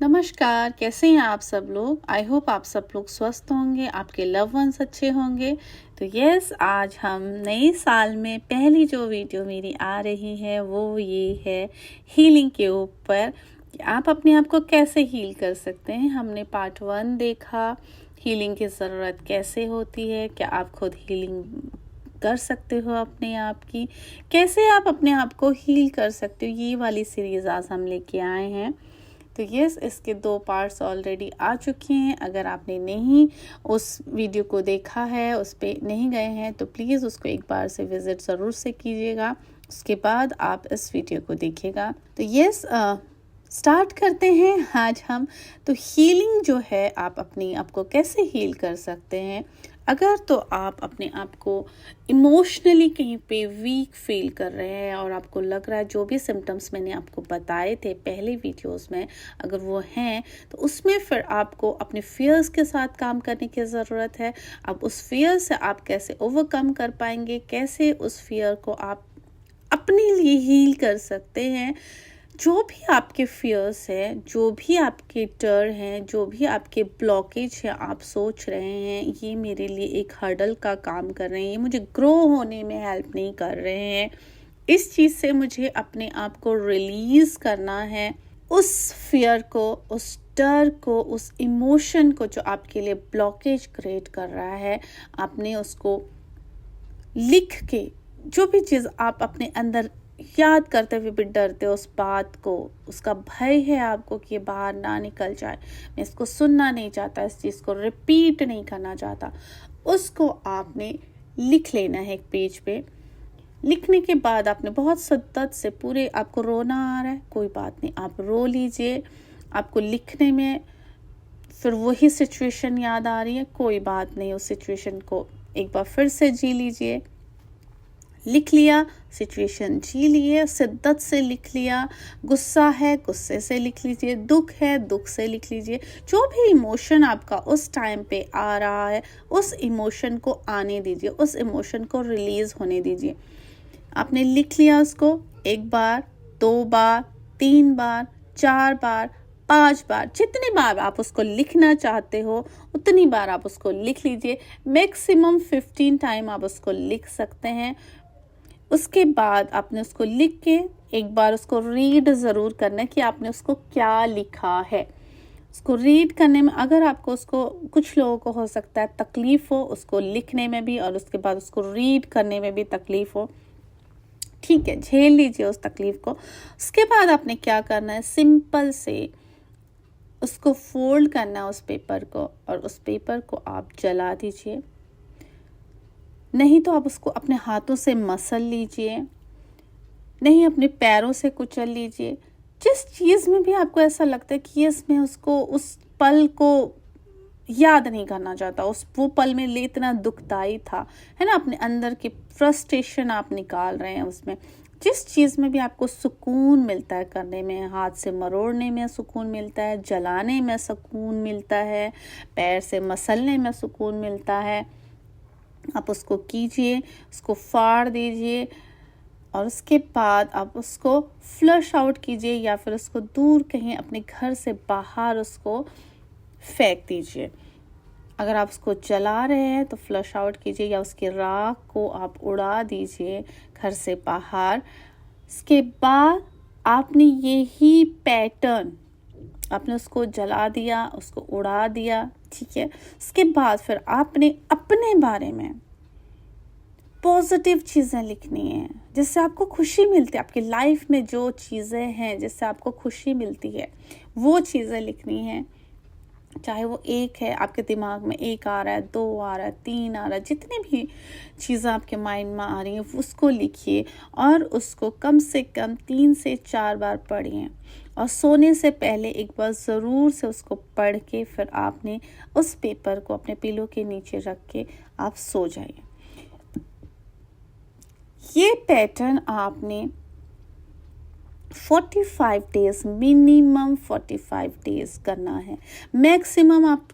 नमस्कार, कैसे हैं आप सब लोग। आई होप आप सब लोग स्वस्थ होंगे, आपके लव वंस अच्छे होंगे। तो यस, आज हम नए साल में पहली जो वीडियो मेरी आ रही है वो ये है हीलिंग के ऊपर कि आप अपने आप को कैसे हील कर सकते हैं। हमने पार्ट 1 देखा, हीलिंग की ज़रूरत कैसे होती है, क्या आप खुद हीलिंग कर सकते हो अपने आप की, कैसे आप अपने आप को हील कर सकते हो। ये वाली सीरीज़ आज हम लेके आए हैं। तो यस, इसके 2 पार्ट्स ऑलरेडी आ चुके हैं। अगर आपने नहीं उस वीडियो को देखा है, उस पे नहीं गए हैं, तो प्लीज़ उसको एक बार से विज़िट ज़रूर से कीजिएगा। उसके बाद आप इस वीडियो को देखिएगा। तो यस, स्टार्ट करते हैं आज हम। तो हीलिंग जो है, आप अपनी आप को कैसे हील कर सकते हैं। अगर तो आप अपने आप को इमोशनली कहीं पे वीक फील कर रहे हैं और आपको लग रहा है जो भी सिम्टम्स मैंने आपको बताए थे पहले वीडियोस में, अगर वो हैं तो उसमें फिर आपको अपने फियर्स के साथ काम करने की ज़रूरत है। अब उस फियर से आप कैसे ओवरकम कर पाएंगे, कैसे उस फियर को आप अपने लिए हील कर सकते हैं। जो भी आपके फियर्स हैं, जो भी आपके डर हैं, जो भी आपके ब्लॉकेज है, आप सोच रहे हैं ये मेरे लिए एक हर्डल का काम कर रहे हैं, ये मुझे ग्रो होने में हेल्प नहीं कर रहे हैं, इस चीज़ से मुझे अपने आप को रिलीज़ करना है। उस फियर को, उस डर को, उस इमोशन को जो आपके लिए ब्लॉकेज क्रिएट कर रहा है, आपने उसको लिख के, जो भी चीज़ आप अपने अंदर याद करते हुए भी डरते हो, उस बात को, उसका भय है आपको कि ये बाहर ना निकल जाए, मैं इसको सुनना नहीं चाहता, इस चीज़ को रिपीट नहीं करना चाहता, उसको आपने लिख लेना है एक पेज पे। लिखने के बाद आपने बहुत शिद्दत से, पूरे आपको रोना आ रहा है, कोई बात नहीं, आप रो लीजिए। आपको लिखने में फिर वही सिचुएशन याद आ रही है, कोई बात नहीं, उस सिचुएशन को एक बार फिर से जी लीजिए। लिख लिया, सिचुएशन जी लिए, शिद्दत से लिख लिया। गुस्सा है, गुस्से से लिख लीजिए। दुख है, दुख से लिख लीजिए। जो भी इमोशन आपका उस टाइम पे आ रहा है, उस इमोशन को आने दीजिए, उस इमोशन को रिलीज़ होने दीजिए। आपने लिख लिया उसको 1 बार, 2 बार, 3 बार, 4 बार, 5 बार, जितनी बार आप उसको लिखना चाहते हो उतनी बार आप उसको लिख लीजिए। मैक्सिमम 15 टाइम आप उसको लिख सकते हैं। उसके बाद आपने उसको लिख के एक बार उसको रीड ज़रूर करना है कि आपने उसको क्या लिखा है। उसको रीड करने में अगर आपको उसको, कुछ लोगों को हो सकता है तकलीफ़ हो उसको लिखने में भी और उसके बाद उसको रीड करने में भी तकलीफ़ हो, ठीक है, झेल लीजिए उस तकलीफ़ को। उसके बाद आपने क्या करना है, सिंपल से उसको फोल्ड करना है उस पेपर को, और उस पेपर को आप जला दीजिए। नहीं तो आप उसको अपने हाथों से मसल लीजिए, नहीं अपने पैरों से कुचल लीजिए। जिस चीज़ में भी आपको ऐसा लगता है कि इसमें उसको, उस पल को याद नहीं करना चाहता, वो पल में लिए इतना दुखदाई था, है ना, अपने अंदर की फ्रस्ट्रेशन आप निकाल रहे हैं उसमें। जिस चीज़ में भी आपको सुकून मिलता है करने में, हाथ से मरोड़ने में सुकून मिलता है, जलाने में सुकून मिलता है, पैर से मसलने में सुकून मिलता है, आप उसको कीजिए, उसको फाड़ दीजिए और उसके बाद आप उसको फ्लश आउट कीजिए या फिर उसको दूर कहीं अपने घर से बाहर उसको फेंक दीजिए। अगर आप उसको जला रहे हैं तो फ्लश आउट कीजिए या उसकी राख को आप उड़ा दीजिए घर से बाहर। इसके बाद आपने यही पैटर्न, आपने उसको जला दिया, उसको उड़ा दिया, ठीक है। उसके बाद फिर आपने अपने बारे में पॉजिटिव चीज़ें लिखनी है, जिससे आपको खुशी मिलती है। आपकी लाइफ में जो चीज़ें हैं जिससे आपको खुशी मिलती है, वो चीज़ें लिखनी है। चाहे वो एक है, आपके दिमाग में 1 आ रहा है, 2 आ रहा है, 3 आ रहा है, जितनी भी चीज़ें आपके माइंड में आ रही हैं उसको लिखिए और उसको कम से कम 3 से 4 बार पढ़िए। और सोने से पहले एक बार ज़रूर से उसको पढ़ के फिर आपने उस पेपर को अपने पिलो के नीचे रख के आप सो जाइए। ये पैटर्न आपने 45 डेज, मिनिमम 45 डेज करना है। मैक्सिमम आप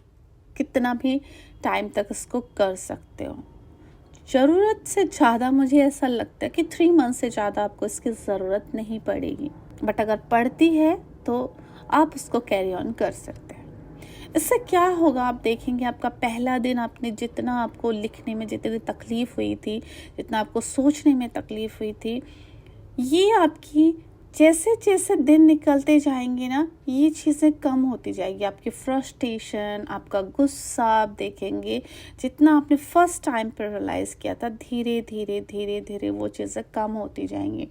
कितना भी टाइम तक इसको कर सकते हो। ज़रूरत से ज़्यादा मुझे ऐसा लगता है कि 3 मंथ से ज़्यादा आपको इसकी ज़रूरत नहीं पड़ेगी, बट अगर पड़ती है तो आप उसको कैरी ऑन कर सकते हैं। इससे क्या होगा, आप देखेंगे आपका पहला दिन आपने जितना आपको लिखने में जितनी तकलीफ़ हुई थी, जितना आपको सोचने में तकलीफ़ हुई थी, ये आपकी जैसे जैसे दिन निकलते जाएंगे ना, ये चीज़ें कम होती जाएगी। आपकी फ्रस्ट्रेशन, आपका गुस्सा, आप देखेंगे जितना आपने फर्स्ट टाइम पर रियलाइज़ किया था, धीरे धीरे धीरे धीरे वो चीज़ें कम होती जाएंगी।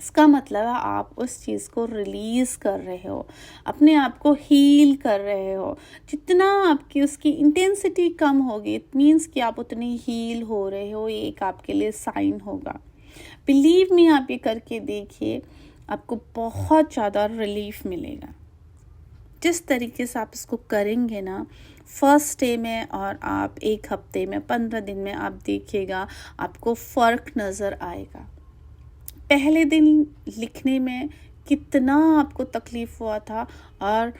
इसका मतलब है आप उस चीज़ को रिलीज़ कर रहे हो, अपने आप को हील कर रहे हो। जितना आपकी उसकी इंटेंसिटी कम होगी, इट मीन्स कि आप उतनी हील हो रहे हो, ये एक आपके लिए साइन होगा। बिलीव मी, आप ये करके देखिए, आपको बहुत ज़्यादा रिलीफ मिलेगा। जिस तरीके से आप इसको करेंगे ना, फर्स्ट डे में और आप 1 हफ्ते में, 15 दिन में, आप देखिएगा आपको फ़र्क नज़र आएगा। पहले दिन लिखने में कितना आपको तकलीफ़ हुआ था, और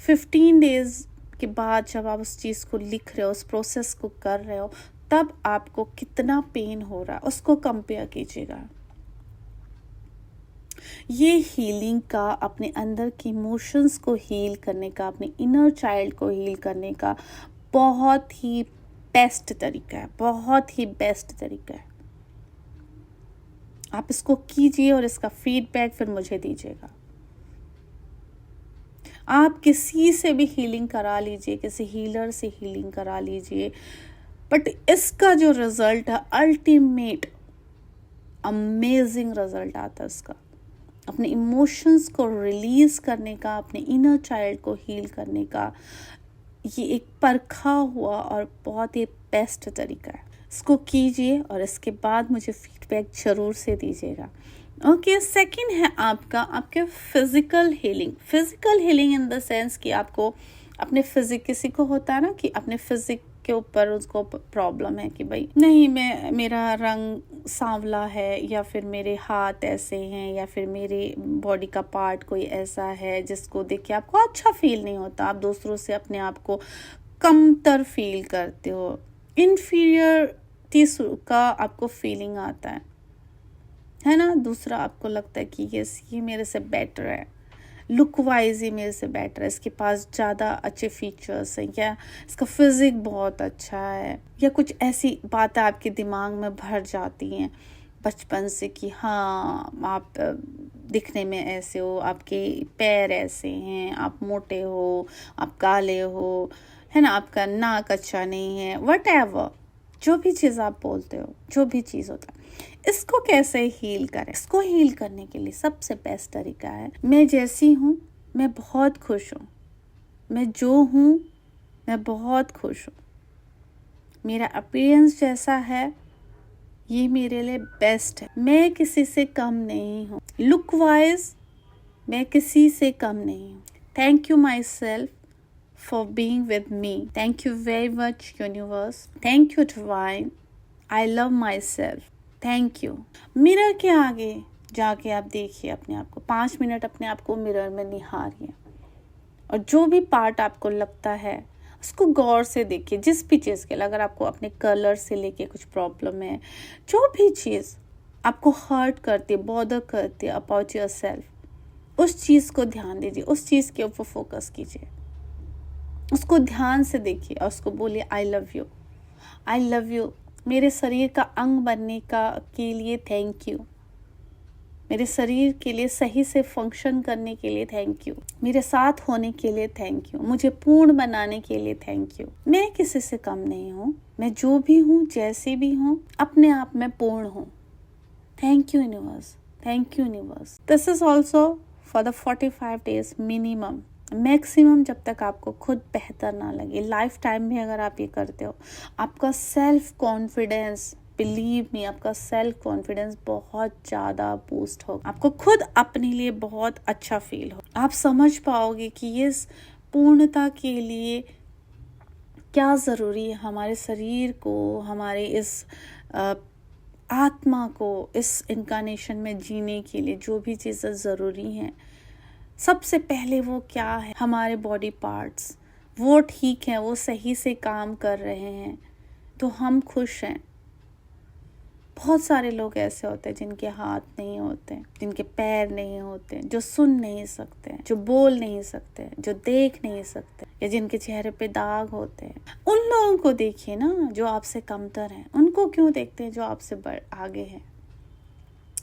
15 डेज़ के बाद जब आप उस चीज़ को लिख रहे हो, उस प्रोसेस को कर रहे हो, तब आपको कितना पेन हो रहा है, उसको कंपेयर कीजिएगा। ये हीलिंग का, अपने अंदर के इमोशंस को हील करने का, अपने इनर चाइल्ड को हील करने का बहुत ही बेस्ट तरीका है, बहुत ही बेस्ट तरीका है। आप इसको कीजिए और इसका फीडबैक फिर मुझे दीजिएगा। आप किसी से भी हीलिंग करा लीजिए, किसी हीलर से हीलिंग करा लीजिए, बट इसका जो रिजल्ट है, अल्टीमेट अमेजिंग रिजल्ट आता है इसका। अपने इमोशंस को रिलीज करने का, अपने इनर चाइल्ड को हील करने का, ये एक परखा हुआ और बहुत ही बेस्ट तरीका है। इसको कीजिए और इसके बाद मुझे फीडबैक ज़रूर से दीजिएगा। ओके, सेकंड है आपके physical healing in the sense कि आपको अपने फिजिक, किसी को होता है ना कि अपने फिजिक के ऊपर उसको प्रॉब्लम है कि भाई नहीं, मेरा रंग सांवला है, या फिर मेरे हाथ ऐसे हैं, या फिर मेरे बॉडी का पार्ट कोई ऐसा है जिसको देख के आपको अच्छा फील नहीं होता, आप दूसरों से अपने आप को कमतर फील करते हो, इन्फीरियरिटी का आपको फीलिंग आता है ना। दूसरा आपको लगता है कि ये मेरे से बेटर है, लुक वाइज ये मेरे से बेटर है, इसके पास ज़्यादा अच्छे फीचर्स हैं, या इसका फिजिक बहुत अच्छा है, या कुछ ऐसी बातें आपके दिमाग में भर जाती हैं बचपन से कि हाँ, आप दिखने में ऐसे हो, आपके पैर ऐसे हैं, आप मोटे हो, आप काले हो, है ना, आपका नाक अच्छा नहीं है, व्हाटएवर, जो भी चीज़ आप बोलते हो, जो भी चीज़ होता है, इसको कैसे हील करें। इसको हील करने के लिए सबसे बेस्ट तरीका है, मैं जैसी हूँ मैं बहुत खुश हूँ, मैं जो हूँ मैं बहुत खुश हूँ, मेरा अपीयरेंस जैसा है ये मेरे लिए बेस्ट है, मैं किसी से कम नहीं हूँ, लुक वाइज मैं किसी से कम नहीं हूँ। Thank you my self for being with me. Thank you very much, universe. Thank you, divine. I love myself. Thank you. Mirror के आगे जाके आप देखिए अपने आप को, 5 मिनट अपने आप को मिरर में निहारिए, और जो भी पार्ट आपको लगता है उसको गौर से देखिए। जिस भी चीज़ के लिए, अगर आपको अपने कलर से लेके कुछ प्रॉब्लम है, जो भी चीज़ आपको हर्ट करती है, बॉदर करती है अबाउट योर सेल्फ, उस चीज़ को ध्यान दीजिए, उस चीज़ के ऊपर फोकस कीजिए, उसको ध्यान से देखिए और उसको बोलिए I love you, I love you. मेरे शरीर का अंग बनने के लिए थैंक यू, मेरे शरीर के लिए सही से फंक्शन करने के लिए थैंक यू, मेरे साथ होने के लिए थैंक यू, मुझे पूर्ण बनाने के लिए थैंक यू। मैं किसी से कम नहीं हूँ, मैं जो भी हूँ, जैसे भी हूँ, अपने आप में पूर्ण हूँ। Thank you universe, thank you universe. This is also for the 45 days minimum, maximum, जब तक आपको खुद बेहतर ना लगे। लाइफ टाइम में अगर आप ये करते हो, आपका सेल्फ कॉन्फिडेंस, बिलीव मी, आपका सेल्फ कॉन्फिडेंस बहुत ज़्यादा बूस्ट होगा, आपको खुद अपने लिए बहुत अच्छा फील हो, आप समझ पाओगे कि इस पूर्णता के लिए क्या ज़रूरी है, हमारे शरीर को, हमारे इस आत्मा को इस इनकारनेशन में जीने के लिए जो भी चीज़ें ज़रूरी हैं, सबसे पहले वो क्या है, हमारे बॉडी पार्ट्स वो ठीक हैं, वो सही से काम कर रहे हैं, तो हम खुश हैं। बहुत सारे लोग ऐसे होते हैं जिनके हाथ नहीं होते, जिनके पैर नहीं होते, जो सुन नहीं सकते, जो बोल नहीं सकते, जो देख नहीं सकते, या जिनके चेहरे पे दाग होते हैं। उन लोगों को देखिए ना जो आपसे कमतर हैं। उनको क्यों देखते हैं जो आपसे आगे हैं,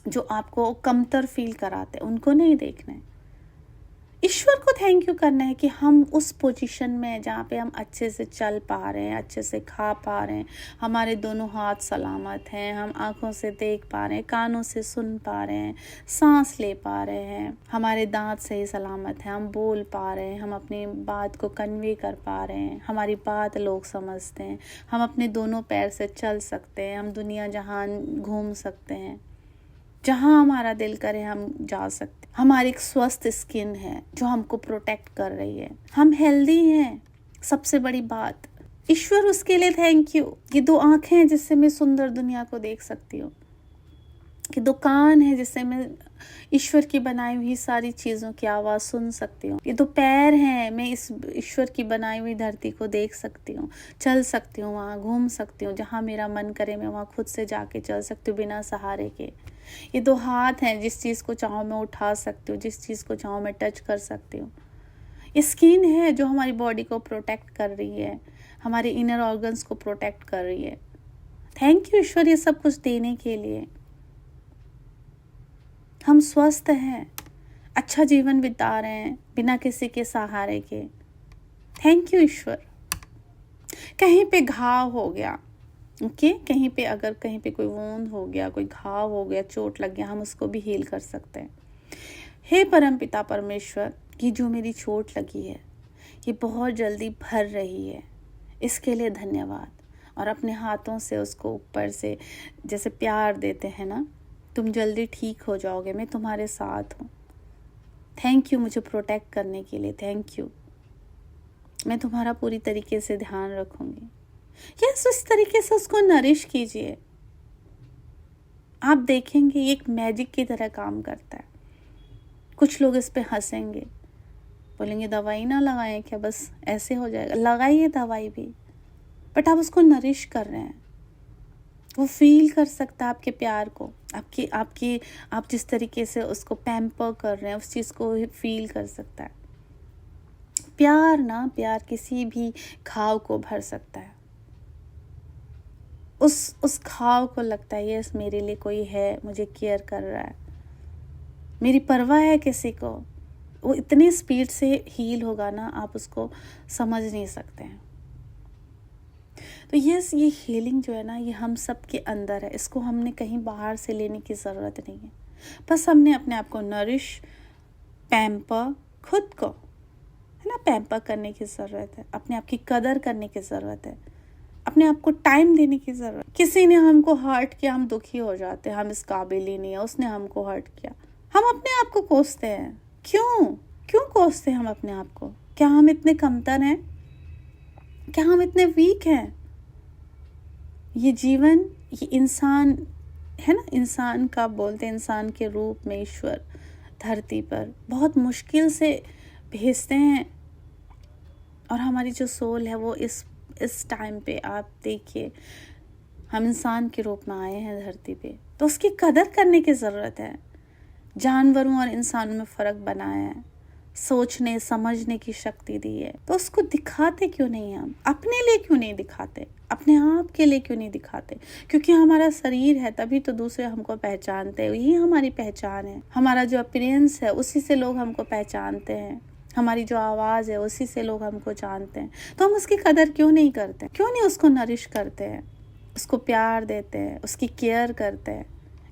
जो आपको कमतर फील कराते हैं, उनको नहीं देखना है। ईश्वर को थैंक यू करना है कि हम उस पोजीशन में हैं जहाँ पे हम अच्छे से चल पा रहे हैं, अच्छे से खा पा रहे हैं, हमारे दोनों हाथ सलामत हैं, हम आँखों से देख पा रहे हैं, कानों से सुन पा रहे हैं, सांस ले पा रहे हैं, हमारे दांत सही सलामत हैं, हम बोल पा रहे हैं, हम अपनी बात को कन्वे कर पा रहे हैं, हमारी बात लोग समझते हैं, हम अपने दोनों पैर से चल सकते हैं, हम दुनिया जहान घूम सकते हैं, जहाँ हमारा दिल करे हम जा सकते। हमारी एक स्वस्थ स्किन है जो हमको प्रोटेक्ट कर रही है, हम हेल्दी हैं। सबसे बड़ी बात, ईश्वर उसके लिए थैंक यू। ये 2 आंखें हैं जिससे मैं सुंदर दुनिया को देख सकती हूँ, कि 2 कान है जिससे मैं ईश्वर की बनाई हुई सारी चीज़ों की आवाज़ सुन सकती हूँ। ये 2 पैर हैं, मैं इस ईश्वर की बनाई हुई धरती को देख सकती हूँ, चल सकती हूँ, वहाँ घूम सकती हूँ, जहाँ मेरा मन करे मैं वहाँ खुद से जाके चल सकती हूँ बिना सहारे के। ये 2 हाथ हैं, जिस चीज़ को चाहूँ मैं उठा सकती हूँ, जिस चीज़ को चाहूँ मैं टच कर सकती हूँ। ये स्किन है जो हमारी बॉडी को प्रोटेक्ट कर रही है, हमारे इनर ऑर्गन्स को प्रोटेक्ट कर रही है। थैंक यू ईश्वर ये सब कुछ देने के लिए। हम स्वस्थ हैं, अच्छा जीवन बिता रहे हैं बिना किसी के सहारे के। थैंक यू ईश्वर। कहीं पे घाव हो गया, ओके, कहीं पे अगर कहीं पे कोई वूंद हो गया, कोई घाव हो गया, चोट लग गया, हम उसको भी हील कर सकते हैं। हे परम पिता परमेश्वर, ये जो मेरी चोट लगी है ये बहुत जल्दी भर रही है, इसके लिए धन्यवाद। और अपने हाथों से उसको ऊपर से जैसे प्यार देते हैं ना, तुम जल्दी ठीक हो जाओगे, मैं तुम्हारे साथ हूँ। थैंक यू मुझे प्रोटेक्ट करने के लिए, थैंक यू, मैं तुम्हारा पूरी तरीके से ध्यान रखूँगी। यस, उस तरीके से उसको नरिश कीजिए। आप देखेंगे ये एक मैजिक की तरह काम करता है। कुछ लोग इस पे हंसेंगे, बोलेंगे दवाई ना लगाएं क्या, बस ऐसे हो जाएगा। लगाइए दवाई भी, बट आप उसको नरिश कर रहे हैं। वो फील कर सकता है आपके प्यार को, आप जिस तरीके से उसको पैम्पर कर रहे हैं उस चीज़ को फील कर सकता है। प्यार किसी भी घाव को भर सकता है। उस घाव को लगता है यस मेरे लिए कोई है, मुझे केयर कर रहा है, मेरी परवाह है किसी को। वो इतनी स्पीड से हील होगा ना, आप उसको समझ नहीं सकते हैं। तो यस, ये हीलिंग जो है ना, ये हम सब के अंदर है। इसको हमने कहीं बाहर से लेने की ज़रूरत नहीं है। बस हमने अपने आप को नरिश, पैम्पर, खुद को है ना पैम्पर करने की ज़रूरत है। अपने आप की कदर करने की ज़रूरत है, अपने आप को टाइम देने की ज़रूरत। किसी ने हमको हर्ट किया, हम दुखी हो जाते हैं, हम इस काबिल ही नहीं है, उसने हमको हर्ट किया, हम अपने आप को कोसते हैं। क्यों कोसते हैं हम अपने आप को? क्या हम इतने कमतर हैं? क्या हम इतने वीक हैं? ये जीवन, ये इंसान है ना, इंसान का बोलते हैं, इंसान के रूप में ईश्वर धरती पर बहुत मुश्किल से भेजते हैं। और हमारी जो सोल है वो इस टाइम पे आप देखिए, हम इंसान के रूप में आए हैं धरती पे, तो उसकी कदर करने की ज़रूरत है। जानवरों और इंसानों में फ़र्क बनाया है, सोचने समझने की शक्ति दी है, तो उसको दिखाते क्यों नहीं? हम अपने लिए क्यों नहीं दिखाते? अपने आप के लिए क्यों नहीं दिखाते? क्योंकि हमारा शरीर है तभी तो दूसरे हमको पहचानते हैं। यही हमारी पहचान है। हमारा जो अपीयरेंस है उसी से लोग हमको पहचानते हैं। हमारी जो आवाज़ है उसी से लोग हमको जानते हैं। तो हम उसकी कदर क्यों नहीं करते? क्यों नहीं उसको नरिश करते हैं, उसको प्यार देते हैं, उसकी केयर करते हैं?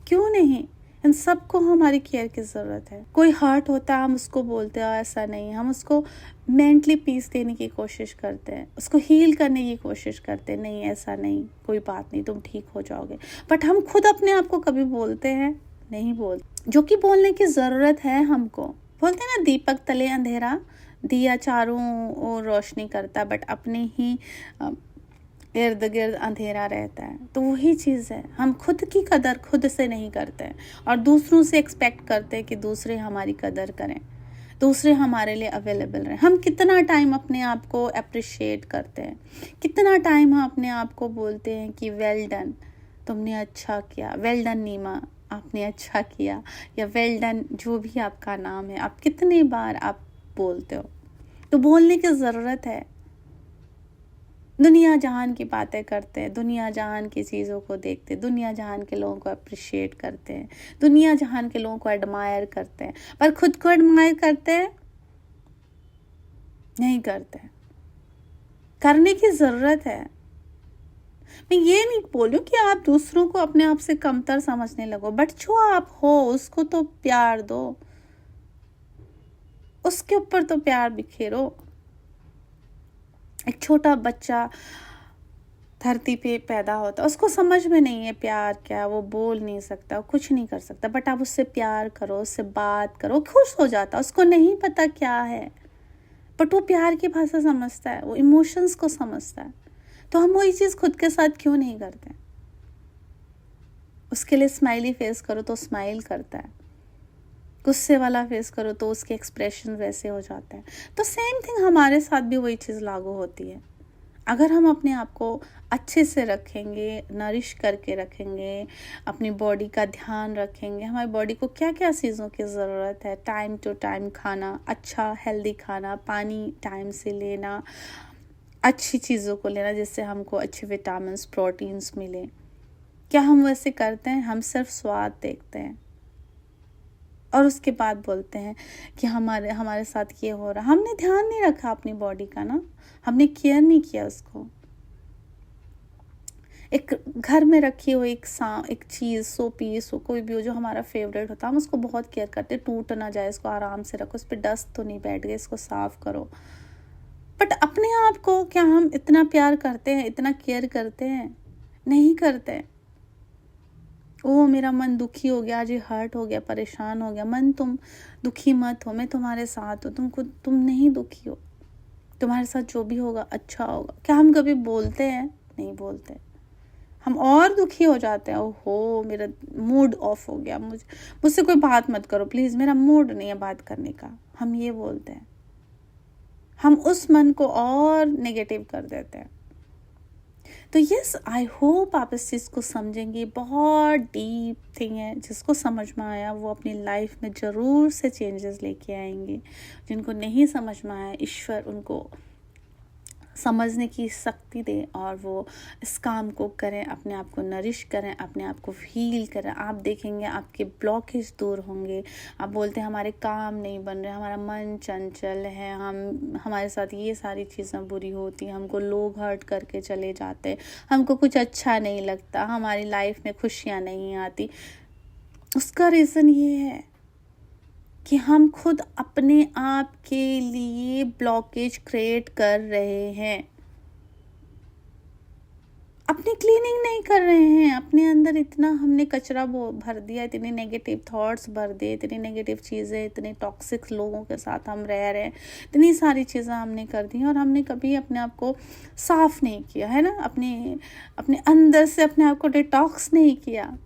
क्यों नहीं? इन सबको हमारी केयर की ज़रूरत है। कोई हर्ट होता है, हम उसको बोलते हैं ऐसा नहीं, हम उसको मेंटली पीस देने की कोशिश करते हैं, उसको हील करने की कोशिश करते हैं, नहीं ऐसा नहीं, कोई बात नहीं, तुम ठीक हो जाओगे। बट हम खुद अपने आप को कभी बोलते हैं? नहीं बोलते। जो कि बोलने की ज़रूरत है हमको। बोलते हैं ना, दीपक तले अंधेरा, दिया चारों ओर रोशनी करता, बट अपने ही इर्द गिर्द अंधेरा रहता है। तो वही चीज़ है, हम खुद की कदर खुद से नहीं करते हैं और दूसरों से एक्सपेक्ट करते हैं कि दूसरे हमारी कदर करें, दूसरे हमारे लिए अवेलेबल रहें। हम कितना टाइम अपने आप को अप्रिशिएट करते हैं, कितना टाइम हम अपने आप को बोलते हैं कि वेल डन, तुमने अच्छा किया, वेल डन नीमा, आपने अच्छा किया, या वेल डन, जो भी आपका नाम है, आप कितनी बार आप बोलते हो। तो बोलने की ज़रूरत है। दुनिया जहान की बातें करते हैं, दुनिया जहान की चीज़ों को देखते हैं, दुनिया जहान के लोगों को अप्रिशिएट करते हैं, दुनिया जहान के लोगों को एडमायर करते हैं, पर खुद को एडमायर करते हैं नहीं करते। करने की ज़रूरत है। मैं ये नहीं बोलूँ कि आप दूसरों को अपने आप से कमतर समझने लगो, बट जो आप हो उसको तो प्यार दो, उसके ऊपर तो प्यार बिखेरो। एक छोटा बच्चा धरती पे पैदा होता है, उसको समझ में नहीं है प्यार क्या, वो बोल नहीं सकता, कुछ नहीं कर सकता, बट आप उससे प्यार करो, उससे बात करो, खुश हो जाता। उसको नहीं पता क्या है, बट वो प्यार की भाषा समझता है, वो इमोशंस को समझता है। तो हम वही चीज़ खुद के साथ क्यों नहीं करते? उसके लिए स्माइली फेस करो तो स्माइल करता है, गुस्से वाला फेस करो तो उसके एक्सप्रेशन वैसे हो जाते हैं। तो सेम थिंग हमारे साथ भी वही चीज़ लागू होती है। अगर हम अपने आप को अच्छे से रखेंगे, नरिश करके रखेंगे, अपनी बॉडी का ध्यान रखेंगे, हमारी बॉडी को क्या क्या चीज़ों की ज़रूरत है, टाइम टू टाइम खाना, अच्छा हेल्दी खाना, पानी टाइम से लेना, अच्छी चीज़ों को लेना जिससे हमको अच्छे विटामिन्स, प्रोटीन्स मिले। क्या हम वैसे करते हैं? हम सिर्फ स्वाद देखते हैं और उसके बाद बोलते हैं कि हमारे साथ ये हो रहा। हमने ध्यान नहीं रखा अपनी बॉडी का ना, हमने केयर नहीं किया उसको। एक घर में रखी हुई एक चीज़, सो पीस हो, कोई भी हो जो हमारा फेवरेट होता है, हम उसको बहुत केयर करते, टूट ना जाए, इसको आराम से रखो, इस पर डस्ट तो नहीं बैठ गई, इसको साफ करो। बट अपने आप को क्या हम इतना प्यार करते हैं, इतना केयर करते हैं? नहीं करते। ओ मेरा मन दुखी हो गया, आज ये हर्ट हो गया, परेशान हो गया। मन तुम दुखी मत हो, मैं तुम्हारे साथ हूँ, तुम नहीं दुखी हो, तुम्हारे साथ जो भी होगा अच्छा होगा। क्या हम कभी बोलते हैं? नहीं बोलते। हम और दुखी हो जाते हैं, ओहो मेरा मूड ऑफ हो गया, मुझसे कोई बात मत करो प्लीज़, मेरा मूड नहीं है बात करने का। हम ये बोलते हैं, हम उस मन को और नेगेटिव कर देते हैं। तो यस, आई होप आप इस चीज़ को समझेंगे। बहुत डीप थिंग है, जिसको समझ में आया वो अपनी लाइफ में ज़रूर से चेंजेस लेके आएंगे। जिनको नहीं समझ में आया, ईश्वर उनको समझने की शक्ति दे और वो इस काम को करें, अपने आप को नरिश करें, अपने आप को हील करें। आप देखेंगे आपके ब्लॉकेज दूर होंगे। आप बोलते हैं हमारे काम नहीं बन रहे, हमारा मन चंचल है, हमारे साथ ये सारी चीज़ें बुरी होती हैं, हमको लोग हर्ट करके चले जाते, हमको कुछ अच्छा नहीं लगता, हमारी लाइफ में खुशियाँ नहीं आती। उसका रीज़न ये है कि हम खुद अपने आप के लिए ब्लॉकेज क्रिएट कर रहे हैं, अपनी क्लीनिंग नहीं कर रहे हैं। अपने अंदर इतना हमने कचरा भर दिया, इतने नेगेटिव थॉट्स भर दिए, इतनी नेगेटिव चीज़ें, इतने टॉक्सिक लोगों के साथ हम रह रहे हैं, इतनी सारी चीज़ें हमने कर दी और हमने कभी अपने आप को साफ नहीं किया है ना, अपने अंदर से अपने आप को डिटॉक्स नहीं किया।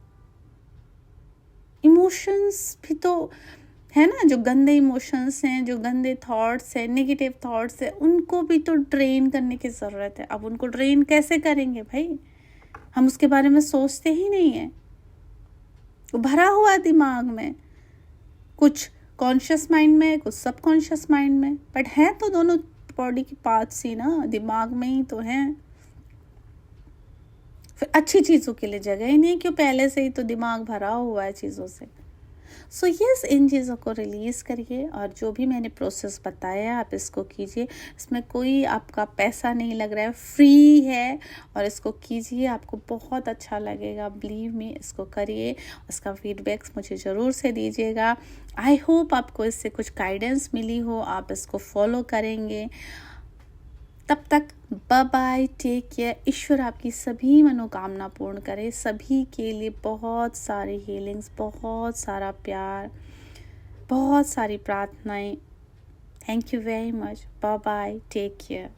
इमोशंस भी तो है ना, जो गंदे इमोशंस हैं, जो गंदे थॉट्स हैं, नेगेटिव थॉट्स हैं, उनको भी तो ड्रेन करने की ज़रूरत है। अब उनको ड्रेन कैसे करेंगे भाई? हम उसके बारे में सोचते ही नहीं है। वो भरा हुआ दिमाग में, कुछ कॉन्शियस माइंड में, कुछ सबकॉन्शियस माइंड में, बट है तो दोनों बॉडी की पार्ट्स ही ना, दिमाग में ही तो हैं। फिर अच्छी चीज़ों के लिए जगह ही नहीं, क्यों? पहले से ही तो दिमाग भरा हुआ है चीज़ों से। सो यस, इन चीज़ों को रिलीज़ करिए और जो भी मैंने प्रोसेस बताया आप इसको कीजिए। इसमें कोई आपका पैसा नहीं लग रहा है, फ्री है और इसको कीजिए, आपको बहुत अच्छा लगेगा। बिलीव मी, इसको करिए, इसका फीडबैक्स मुझे ज़रूर से दीजिएगा। आई होप आपको इससे कुछ गाइडेंस मिली हो, आप इसको फॉलो करेंगे। तब तक बाय बाय, टेक केयर। ईश्वर आपकी सभी मनोकामना पूर्ण करे, सभी के लिए बहुत सारी हीलिंग्स, बहुत सारा प्यार, बहुत सारी प्रार्थनाएं। Thank you very much. Bye bye, take care.